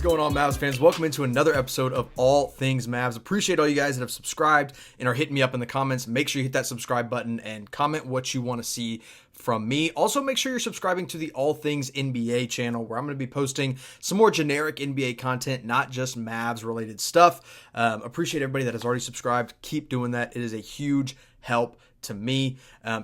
is going on, Mavs fans? Welcome into another episode of All Things Mavs. Appreciate all you guys that have subscribed and are hitting me up in the comments. Make sure you hit that subscribe button and comment what you want to see from me. Also, make sure you're subscribing to the All Things NBA channel, where I'm going to be posting some more generic NBA content, not just Mavs related stuff. Appreciate everybody that has already subscribed. Keep doing that. It is a huge help to me.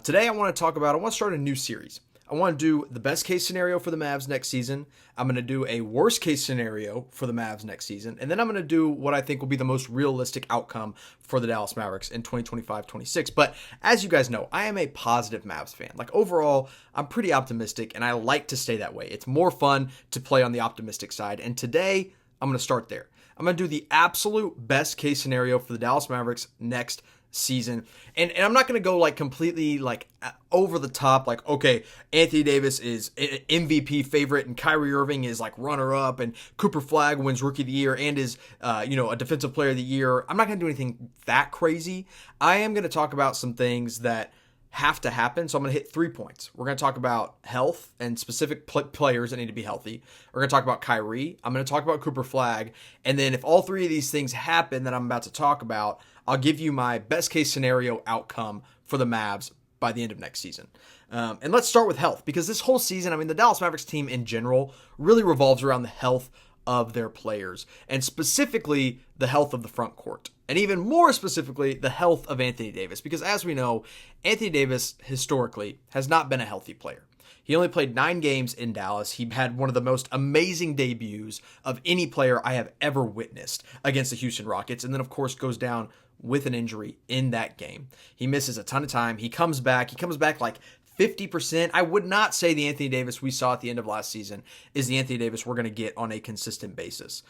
Today I want to start a new series. I want to do the best case scenario for the Mavs next season. I'm going to do a worst case scenario for the Mavs next season. And then I'm going to do what I think will be the most realistic outcome for the Dallas Mavericks in 2025-26. But as you guys know, I am a positive Mavs fan. Like overall, I'm pretty optimistic and I like to stay that way. It's more fun to play on the optimistic side. And today I'm going to start there. I'm going to do the absolute best case scenario for the Dallas Mavericks next season. And I'm not going to go like completely like over the top, like, okay, Anthony Davis is MVP favorite and Kyrie Irving is like runner up and Cooper Flagg wins rookie of the year and is, a defensive player of the year. I'm not going to do anything that crazy. I am going to talk about some things that have to happen. So I'm going to hit 3 points. We're going to talk about health and specific players that need to be healthy. We're going to talk about Kyrie. I'm going to talk about Cooper Flagg. And then if all three of these things happen that I'm about to talk about, I'll give you my best case scenario outcome for the Mavs by the end of next season. And let's start with health, because this whole season, the Dallas Mavericks team in general really revolves around the health of their players, and specifically the health of the front court. And even more specifically, the health of Anthony Davis, because as we know, Anthony Davis historically has not been a healthy player. He only played 9 games in Dallas. He had one of the most amazing debuts of any player I have ever witnessed against the Houston Rockets, and then of course goes down with an injury in that game. He misses a ton of time. He comes back like 50%. I would not say the Anthony Davis we saw at the end of last season is the Anthony Davis we're going to get on a consistent basis.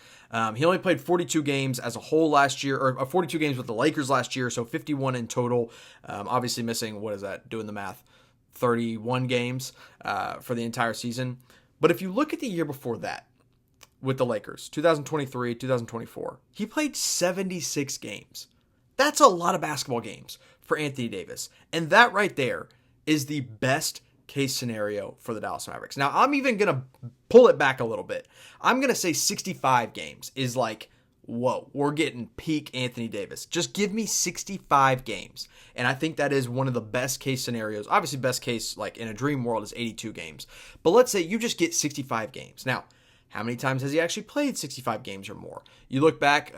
He only played 42 games as a whole last year, or 42 games with the Lakers last year, so 51 in total. Obviously missing, what is that, doing the math, 31 games for the entire season. But if you look at the year before that with the Lakers, 2023, 2024, he played 76 games. That's a lot of basketball games for Anthony Davis. And that right there is the best case scenario for the Dallas Mavericks. Now, I'm even going to pull it back a little bit. I'm going to say 65 games is like, whoa, we're getting peak Anthony Davis. Just give me 65 games. And I think that is one of the best case scenarios. Obviously, best case, like in a dream world, is 82 games. But let's say you just get 65 games. Now, how many times has he actually played 65 games or more? You look back,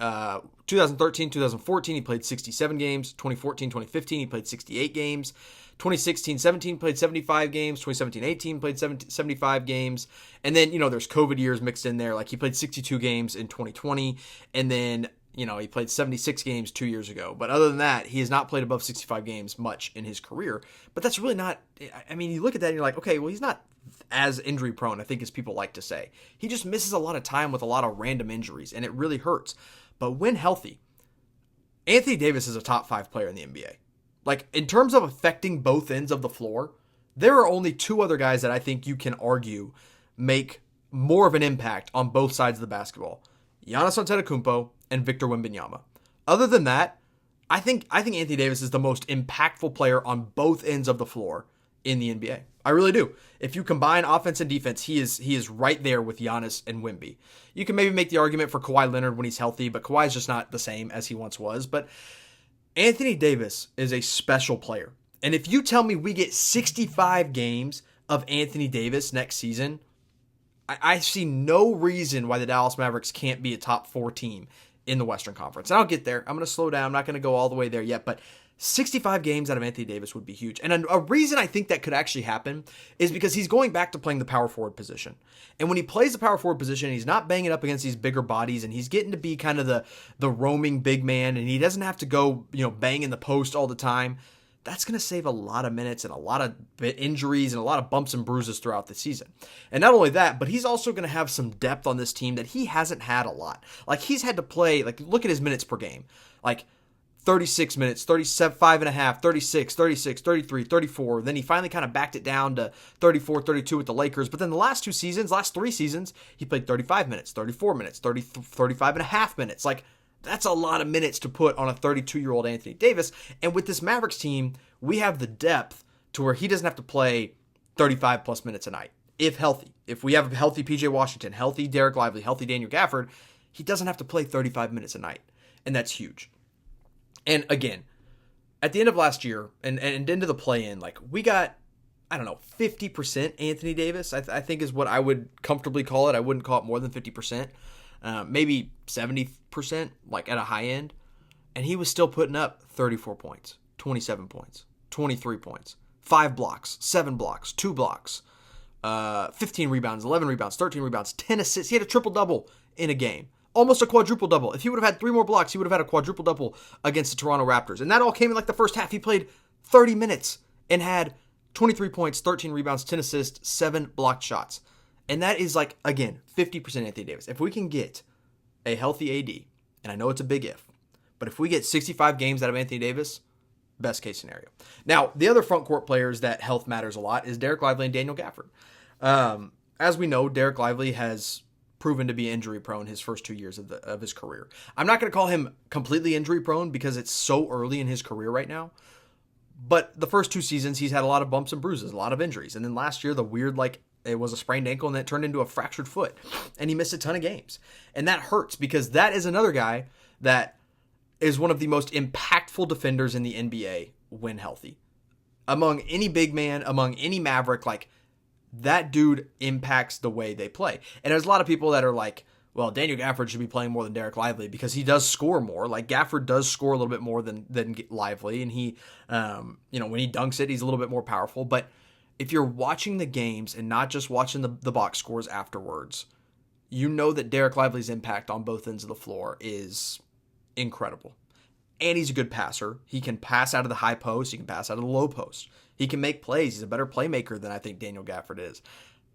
2013, 2014, he played 67 games. 2014, 2015, he played 68 games. 2016, 17 played 75 games. 2017, 18 played 75 games. And then, there's COVID years mixed in there. Like he played 62 games in 2020. And then, he played 76 games 2 years ago. But other than that, he has not played above 65 games much in his career. But that's really not, you look at that and you're like, okay, well, he's not as injury prone, I think, as people like to say. He just misses a lot of time with a lot of random injuries, and it really hurts. But when healthy, Anthony Davis is a top 5 player in the NBA. Like, in terms of affecting both ends of the floor, there are only 2 other guys that I think you can argue make more of an impact on both sides of the basketball. Giannis Antetokounmpo and Victor Wembanyama. Other than that, I think Anthony Davis is the most impactful player on both ends of the floor in the NBA. I really do. If you combine offense and defense, he is right there with Giannis and Wemby. You can maybe make the argument for Kawhi Leonard when he's healthy, but Kawhi's just not the same as he once was. But Anthony Davis is a special player. And if you tell me we get 65 games of Anthony Davis next season, I see no reason why the Dallas Mavericks can't be a top 4 team in the Western Conference. And I'll get there. I'm going to slow down. I'm not going to go all the way there yet, but 65 games out of Anthony Davis would be huge. And a reason I think that could actually happen is because he's going back to playing the power forward position. And when he plays the power forward position, he's not banging up against these bigger bodies, and he's getting to be kind of the roaming big man, and he doesn't have to go, bang in the post all the time. That's going to save a lot of minutes and a lot of injuries and a lot of bumps and bruises throughout the season. And not only that, but he's also going to have some depth on this team that he hasn't had a lot. Like, he's had to play, like, look at his minutes per game. Like, 36 minutes, 37, 5.5, 36, 36, 33, 34. Then he finally kind of backed it down to 34, 32 with the Lakers. But then the last 3 seasons, he played 35 minutes, 34 minutes, 35.5 minutes. Like, that's a lot of minutes to put on a 32-year-old Anthony Davis. And with this Mavericks team, we have the depth to where he doesn't have to play 35 plus minutes a night. if healthy. If we have a healthy PJ Washington, healthy Dereck Lively, healthy Daniel Gafford, he doesn't have to play 35 minutes a night. And that's huge. And again, at the end of last year and into the play-in, like we got, I don't know, 50% Anthony Davis, I think is what I would comfortably call it. I wouldn't call it more than 50%. Maybe 70%, like at a high end. And he was still putting up 34 points, 27 points, 23 points, 5 blocks, 7 blocks, 2 blocks, 15 rebounds, 11 rebounds, 13 rebounds, 10 assists. He had a triple-double in a game. Almost a quadruple-double. If he would have had 3 more blocks, he would have had a quadruple-double against the Toronto Raptors. And that all came in like the first half. He played 30 minutes and had 23 points, 13 rebounds, 10 assists, 7 blocked shots. And that is like, again, 50% Anthony Davis. If we can get a healthy AD, and I know it's a big if, but if we get 65 games out of Anthony Davis, best case scenario. Now, the other front court players that health matters a lot is Dereck Lively and Daniel Gafford. As we know, Dereck Lively has proven to be injury prone his first 2 years of his career. I'm not going to call him completely injury prone because it's so early in his career right now. But the first 2 seasons, he's had a lot of bumps and bruises, a lot of injuries. And then last year, the weird, it was a sprained ankle and then it turned into a fractured foot. And he missed a ton of games. And that hurts because that is another guy that is one of the most impactful defenders in the NBA when healthy. Among any big man, among any Maverick, that dude impacts the way they play. And there's a lot of people that are like, well, Daniel Gafford should be playing more than Dereck Lively because he does score more. Like Gafford does score a little bit more than Lively. And he, when he dunks it, he's a little bit more powerful. But if you're watching the games and not just watching the box scores afterwards, you know that Dereck Lively's impact on both ends of the floor is incredible. And he's a good passer. He can pass out of the high post. He can pass out of the low post. He can make plays. He's a better playmaker than I think Daniel Gafford is.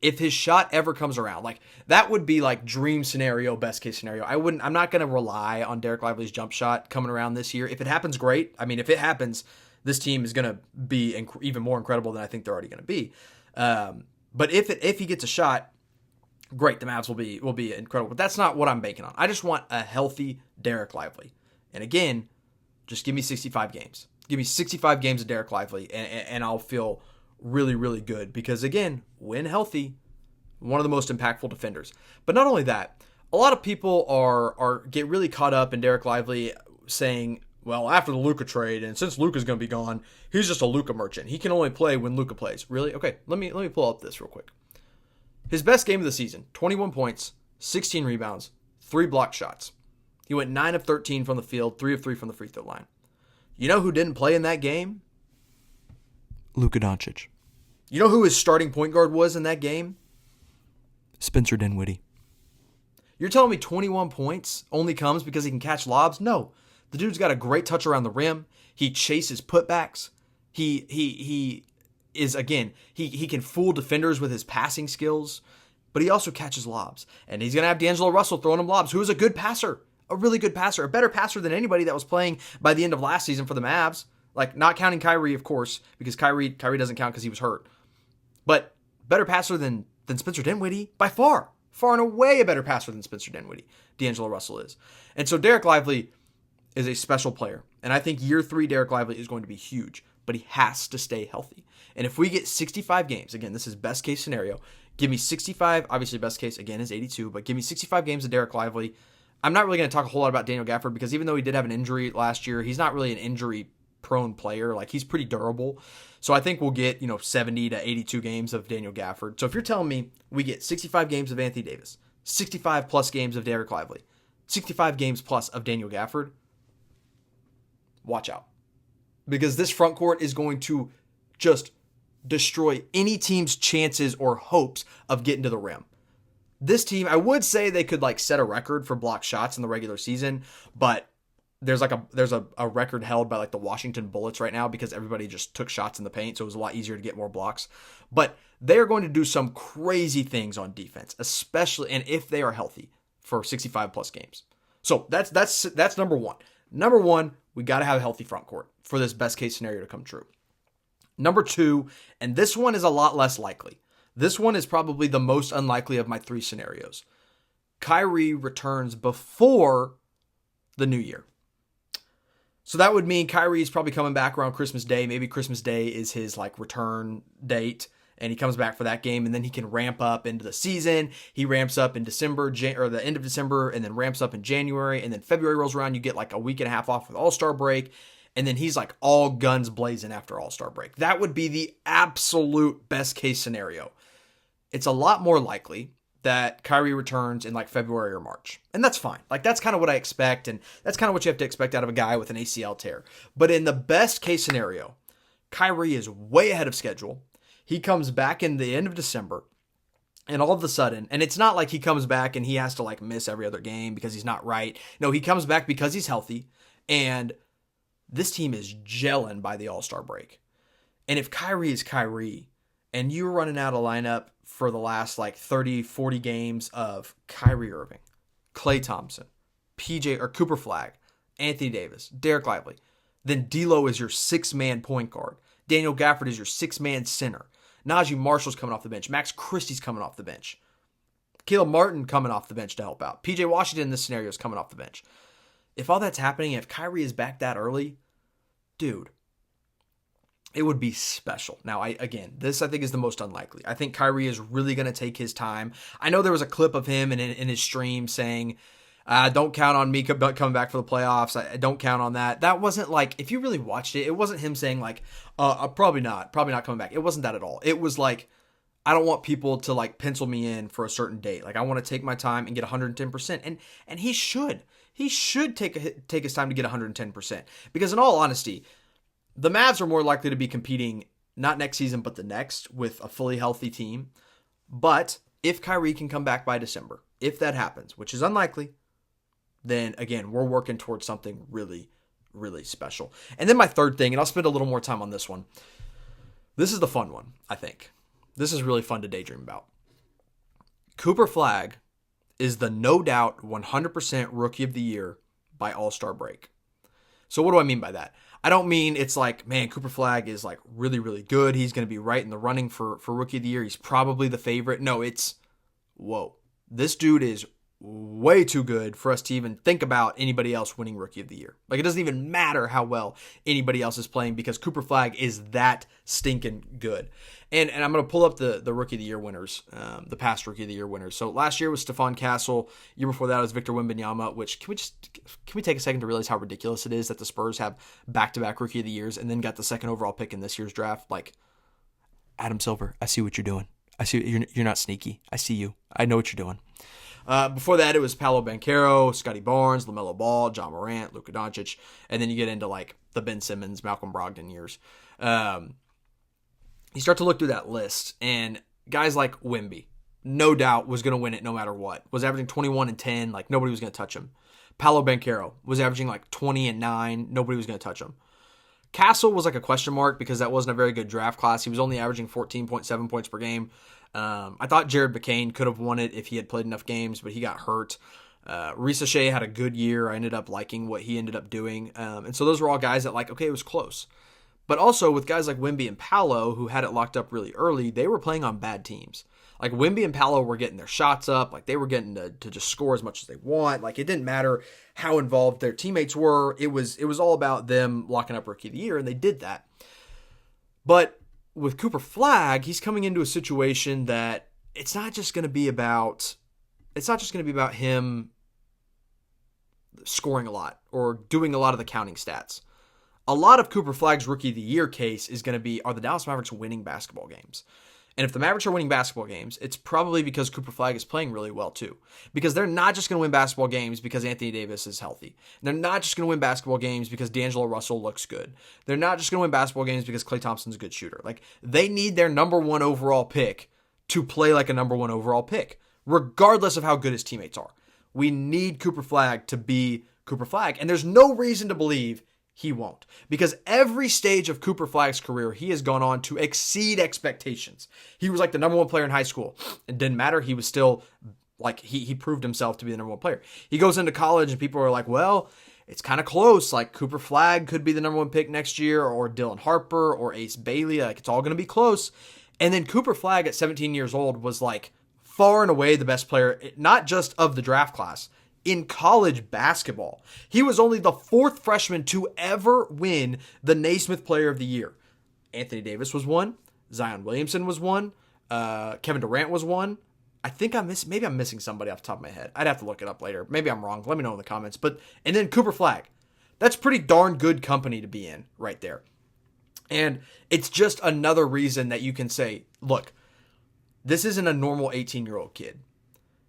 If his shot ever comes around, that would be dream scenario, best case scenario. I'm not going to rely on Dereck Lively's jump shot coming around this year. If it happens, great. I mean, if it happens, this team is going to be even more incredible than I think they're already going to be. But if he gets a shot, great. The Mavs will be incredible. But that's not what I'm banking on. I just want a healthy Dereck Lively. And again, just give me 65 games. Give me 65 games of Dereck Lively, and I'll feel really, really good. Because, again, when healthy, one of the most impactful defenders. But not only that, a lot of people get really caught up in Dereck Lively saying, well, after the Luka trade, and since Luka's going to be gone, he's just a Luka merchant. He can only play when Luka plays. Really? Okay, let me pull up this real quick. His best game of the season, 21 points, 16 rebounds, 3 blocked shots. He went 9 of 13 from the field, 3 of 3 from the free throw line. You know who didn't play in that game? Luka Doncic. You know who his starting point guard was in that game? Spencer Dinwiddie. You're telling me 21 points only comes because he can catch lobs? No. The dude's got a great touch around the rim. He chases putbacks. He is, again, he can fool defenders with his passing skills, but he also catches lobs. And he's going to have D'Angelo Russell throwing him lobs, who is a good passer. A really good passer, a better passer than anybody that was playing by the end of last season for the Mavs. Not counting Kyrie, of course, because Kyrie doesn't count because he was hurt. But better passer than Spencer Dinwiddie, by far. Far and away a better passer than Spencer Dinwiddie, D'Angelo Russell is. And so Dereck Lively is a special player. And I think year 3 Dereck Lively is going to be huge. But he has to stay healthy. And if we get 65 games, again, this is best case scenario. Give me 65, obviously best case, again, is 82. But give me 65 games of Dereck Lively. I'm not really going to talk a whole lot about Daniel Gafford because even though he did have an injury last year, he's not really an injury-prone player. He's pretty durable. So I think we'll get, 70 to 82 games of Daniel Gafford. So if you're telling me we get 65 games of Anthony Davis, 65 plus games of Dereck Lively, 65 games plus of Daniel Gafford, watch out. Because this front court is going to just destroy any team's chances or hopes of getting to the rim. This team, I would say they could set a record for blocked shots in the regular season, but there's a record held by the Washington Bullets right now because everybody just took shots in the paint, so it was a lot easier to get more blocks. But they are going to do some crazy things on defense, especially and if they are healthy for 65 plus games. So that's number one. Number one, we got to have a healthy front court for this best case scenario to come true. Number 2, and this one is a lot less likely. This one is probably the most unlikely of my 3 scenarios. Kyrie returns before the new year. So that would mean Kyrie is probably coming back around Christmas Day. Maybe Christmas Day is his return date. and he comes back for that game, and then he can ramp up into the season. He ramps up in December, or the end of December, and then ramps up in January, and then February rolls around. You get like a week and a half off with All-Star break, and then he's like all guns blazing after All-Star break. That would be the absolute best case scenario. It's a lot more likely that Kyrie returns in like February or March. And that's fine. Like, that's kind of what I expect, and that's kind of what you have to expect out of a guy with an ACL tear. But in the best case scenario, Kyrie is way ahead of schedule. He comes back in the end of December, and all of a sudden, and it's not like he comes back and he has to like miss every other game because he's not right. No, he comes back because he's healthy, and this team is gelling by the All-Star break. And if Kyrie is Kyrie, and you're running out a lineup for the last like 30, 40 games of Kyrie Irving, Klay Thompson, Cooper Flagg, Anthony Davis, Dereck Lively, then D'Lo is your 6-man point guard. Daniel Gafford is your 6-man center. Najee Marshall's coming off the bench. Max Christie's coming off the bench. Caleb Martin coming off the bench to help out. PJ Washington in this scenario is coming off the bench. If all that's happening, if Kyrie is back that early, dude, it would be special. Now, this I think is the most unlikely. I think Kyrie is really going to take his time. I know there was a clip of him in his stream saying, don't count on me coming back for the playoffs. I don't count on that. That wasn't like, if you really watched it, it wasn't him saying like, probably not coming back. It wasn't that at all. It was like, I don't want people to like pencil me in for a certain date. Like, I want to take my time and get 110%. And he should. He should take his time to get 110%. Because in all honesty, the Mavs are more likely to be competing not next season, but the next with a fully healthy team. But if Kyrie can come back by December, if that happens, which is unlikely, then again, we're working towards something really, really special. And then my third thing, and I'll spend a little more time on this one. This is the fun one, I think. This is really fun to daydream about. Cooper Flagg is the no doubt 100% Rookie of the Year by All-Star break. So what do I mean by that? I don't mean it's like, man, Cooper Flagg is like really, really good. He's going to be right in the running for Rookie of the Year. He's probably the favorite. No, it's, whoa, this dude is way too good for us to even think about anybody else winning Rookie of the Year. Like, it doesn't even matter how well anybody else is playing because Cooper Flagg is that stinking good. And I'm going to pull up the Rookie of the Year winners, the past Rookie of the Year winners. So last year was Stephon Castle. Year before that was Victor Wembanyama, which can we take a second to realize how ridiculous it is that the Spurs have back-to-back Rookie of the Years and then got the second overall pick in this year's draft? Like, Adam Silver, I see what you're doing. I see you're not sneaky. I see you. I know what you're doing. Before that, it was Paolo Banchero, Scotty Barnes, LaMelo Ball, John Morant, Luka Doncic, and then you get into like the Ben Simmons, Malcolm Brogdon years. You start to look through that list, and guys like Wemby, no doubt was going to win it no matter what. Was averaging 21 and 10, like nobody was going to touch him. Paolo Banchero was averaging like 20 and 9, nobody was going to touch him. Castle was like a question mark because that wasn't a very good draft class. He was only averaging 14.7 points per game. I thought Jared McCain could have won it if he had played enough games, but he got hurt. Risa Shea had a good year. I ended up liking what he ended up doing. And so those were all guys that like, okay, it was close. But also with guys like Wemby and Paolo, who had it locked up really early, they were playing on bad teams. Like Wemby and Paolo were getting their shots up. Like they were getting to just score as much as they want. Like it didn't matter how involved their teammates were. It was all about them locking up Rookie of the Year, and they did that. But with Cooper Flagg, he's coming into a situation that it's not just going to be about him scoring a lot or doing a lot of the counting stats. A lot of Cooper Flagg's Rookie of the Year case is going to be, are the Dallas Mavericks winning basketball games? And if the Mavericks are winning basketball games, it's probably because Cooper Flagg is playing really well too. Because they're not just going to win basketball games because Anthony Davis is healthy. They're not just going to win basketball games because D'Angelo Russell looks good. They're not just going to win basketball games because Klay Thompson's a good shooter. Like, they need their number one overall pick to play like a number one overall pick, regardless of how good his teammates are. We need Cooper Flagg to be Cooper Flagg, and there's no reason to believe he won't. Because every stage of Cooper Flagg's career, he has gone on to exceed expectations. He was like the number one player in high school. It didn't matter. He was still like, he proved himself to be the number one player. He goes into college and people are like, well, it's kind of close. Like Cooper Flagg could be the number one pick next year, or Dylan Harper or Ace Bailey. Like it's all going to be close. And then Cooper Flagg at 17 years old was like far and away the best player, not just of the draft class, in college basketball. He was only the fourth freshman to ever win the Naismith Player of the Year. Anthony Davis was one. Zion Williamson was one. Kevin Durant was one. I think maybe I'm missing somebody off the top of my head. I'd have to look it up later. Maybe I'm wrong. Let me know in the comments. And then Cooper Flagg. That's pretty darn good company to be in right there. And it's just another reason that you can say, look, this isn't a normal 18-year-old kid.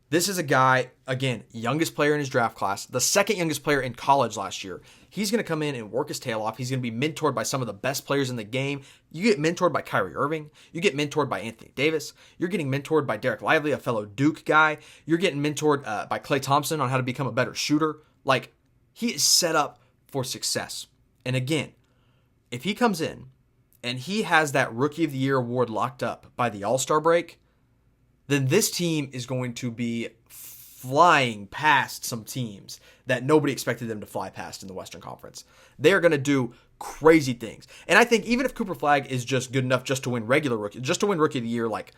This is a guy, again, youngest player in his draft class, the second youngest player in college last year. He's going to come in and work his tail off. He's going to be mentored by some of the best players in the game. You get mentored by Kyrie Irving. You get mentored by Anthony Davis. You're getting mentored by Dereck Lively, a fellow Duke guy. You're getting mentored by Klay Thompson on how to become a better shooter. Like, he is set up for success. And again, if he comes in and he has that Rookie of the Year award locked up by the All-Star break, then this team is going to be flying past some teams that nobody expected them to fly past in the Western Conference. They're going to do crazy things. And I think even if Cooper Flagg is just good enough just to win Rookie of the Year, like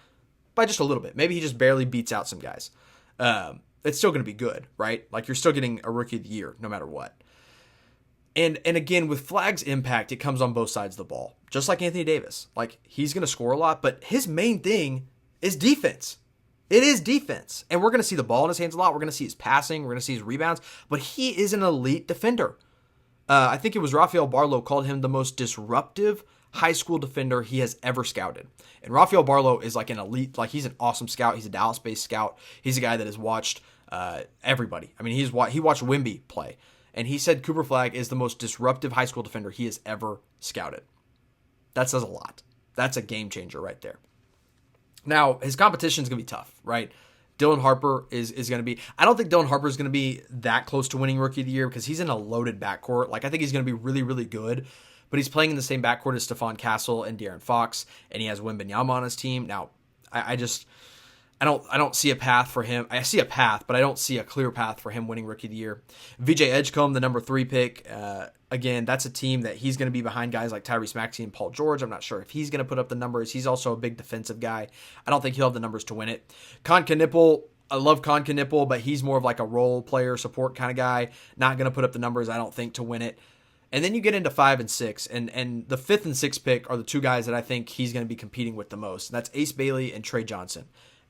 by just a little bit, maybe he just barely beats out some guys. It's still going to be good, right? Like you're still getting a Rookie of the Year no matter what. And again, with Flagg's impact, it comes on both sides of the ball. Just like Anthony Davis. Like he's going to score a lot, but his main thing is defense. It is defense. And we're going to see the ball in his hands a lot. We're going to see his passing. We're going to see his rebounds. But he is an elite defender. I think it was Rafael Barlow called him the most disruptive high school defender he has ever scouted. And Rafael Barlow is like an elite, like he's an awesome scout. He's a Dallas-based scout. He's a guy that has watched everybody. I mean, he watched Wemby play. And he said Cooper Flagg is the most disruptive high school defender he has ever scouted. That says a lot. That's a game changer right there. Now, his competition is going to be tough, right? Dylan Harper is going to be... I don't think Dylan Harper is going to be that close to winning Rookie of the Year because he's in a loaded backcourt. Like, I think he's going to be really, really good, but he's playing in the same backcourt as Stephon Castle and De'Aaron Fox, and he has Wembanyama on his team. Now, I don't see a path for him. I see a path, but I don't see a clear path for him winning Rookie of the Year. VJ Edgecombe, the number 3 pick, again, that's a team that he's going to be behind guys like Tyrese Maxey and Paul George. I'm not sure if he's going to put up the numbers. He's also a big defensive guy. I don't think he'll have the numbers to win it. Con Knipple, I love Con Knipple, but he's more of like a role player support kind of guy. Not going to put up the numbers, I don't think, to win it. And then you get into 5 and 6, and the 5th and 6th pick are the two guys that I think he's going to be competing with the most. And that's Ace Bailey and Trey Johnson.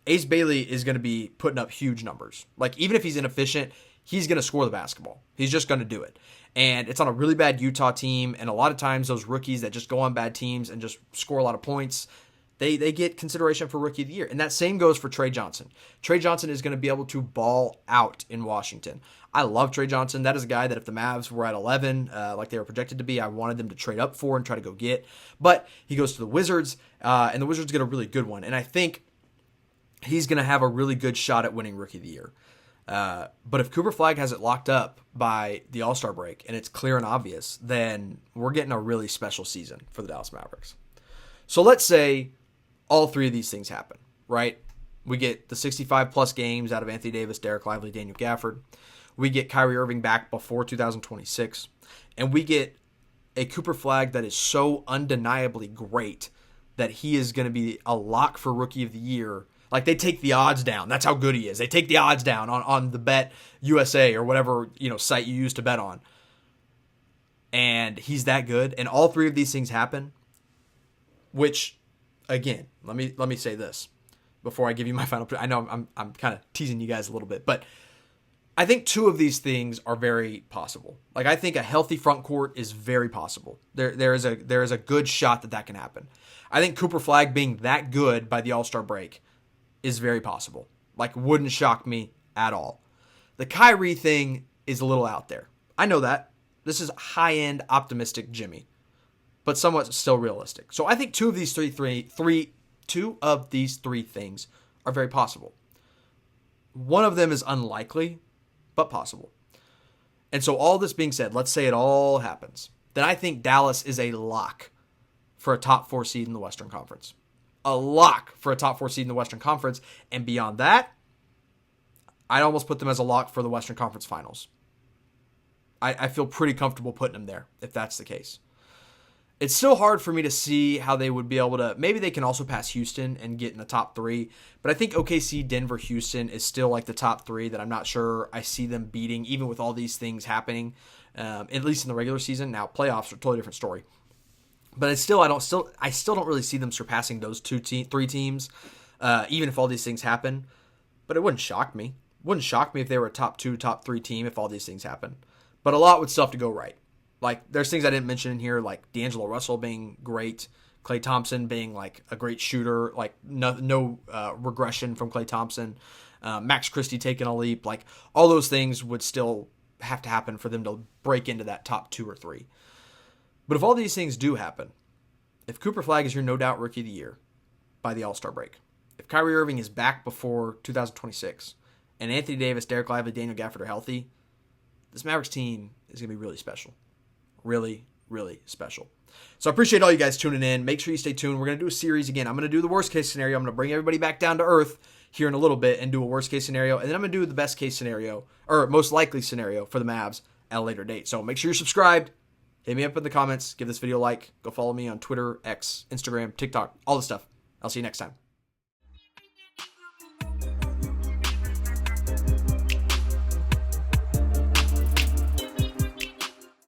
Ace Bailey is going to be putting up huge numbers. Like, even if he's inefficient, he's going to score the basketball. He's just going to do it. And it's on a really bad Utah team, and a lot of times those rookies that just go on bad teams and just score a lot of points, they get consideration for Rookie of the Year. And that same goes for Trey Johnson. Trey Johnson is going to be able to ball out in Washington. I love Trey Johnson. That is a guy that if the Mavs were at 11, like they were projected to be, I wanted them to trade up for and try to go get. But he goes to the Wizards, and the Wizards get a really good one. And I think he's going to have a really good shot at winning Rookie of the Year. But if Cooper Flagg has it locked up by the All-Star break and it's clear and obvious, then we're getting a really special season for the Dallas Mavericks. So let's say all three of these things happen, right? We get the 65-plus games out of Anthony Davis, Dereck Lively, Daniel Gafford. We get Kyrie Irving back before 2026. And we get a Cooper Flagg that is so undeniably great that he is going to be a lock for Rookie of the Year. Like, they take the odds down. That's how good he is. They take the odds down on the Bet USA or whatever, site you use to bet on. And he's that good. And all three of these things happen, which, again, let me say this before I give you my final. I know I'm kind of teasing you guys a little bit, but I think two of these things are very possible. Like, I think a healthy front court is very possible. There is a good shot that can happen. I think Cooper Flagg being that good by the All-Star break is very possible. Like, wouldn't shock me at all. The Kyrie thing is a little out there. I know that. This is high-end optimistic Jimmy, but somewhat still realistic. So I think two of these three things are very possible. One of them is unlikely, but possible. And so all this being said, let's say it all happens. Then I think Dallas is a lock for a top 4 seed in the Western Conference. A lock for a top 4 seed in the Western Conference. And beyond that, I'd almost put them as a lock for the Western Conference Finals. I feel pretty comfortable putting them there, if that's the case. It's still hard for me to see how they would be able to... Maybe they can also pass Houston and get in the top 3. But I think OKC, Denver, Houston is still like the top 3 that I'm not sure I see them beating, even with all these things happening, at least in the regular season. Now, playoffs are a totally different story. But I still don't really see them surpassing those three teams, even if all these things happen. But it wouldn't shock me. It wouldn't shock me if they were a top 2, top 3 team if all these things happen. But a lot would still have to go right. Like, there's things I didn't mention in here, like D'Angelo Russell being great, Klay Thompson being like a great shooter, like no regression from Klay Thompson, Max Christie taking a leap, like all those things would still have to happen for them to break into that top 2 or 3. But if all these things do happen, if Cooper Flagg is your no doubt rookie of the year by the All-Star break, if Kyrie Irving is back before 2026, and Anthony Davis, Dereck Lively, Daniel Gafford are healthy, this Mavericks team is going to be really special. Really, really special. So I appreciate all you guys tuning in. Make sure you stay tuned. We're going to do a series again. I'm going to do the worst case scenario. I'm going to bring everybody back down to earth here in a little bit and do a worst case scenario. And then I'm going to do the best case scenario, or most likely scenario for the Mavs at a later date. So make sure you're subscribed. Hit me up in the comments. Give this video a like. Go follow me on Twitter, X, Instagram, TikTok, all the stuff. I'll see you next time.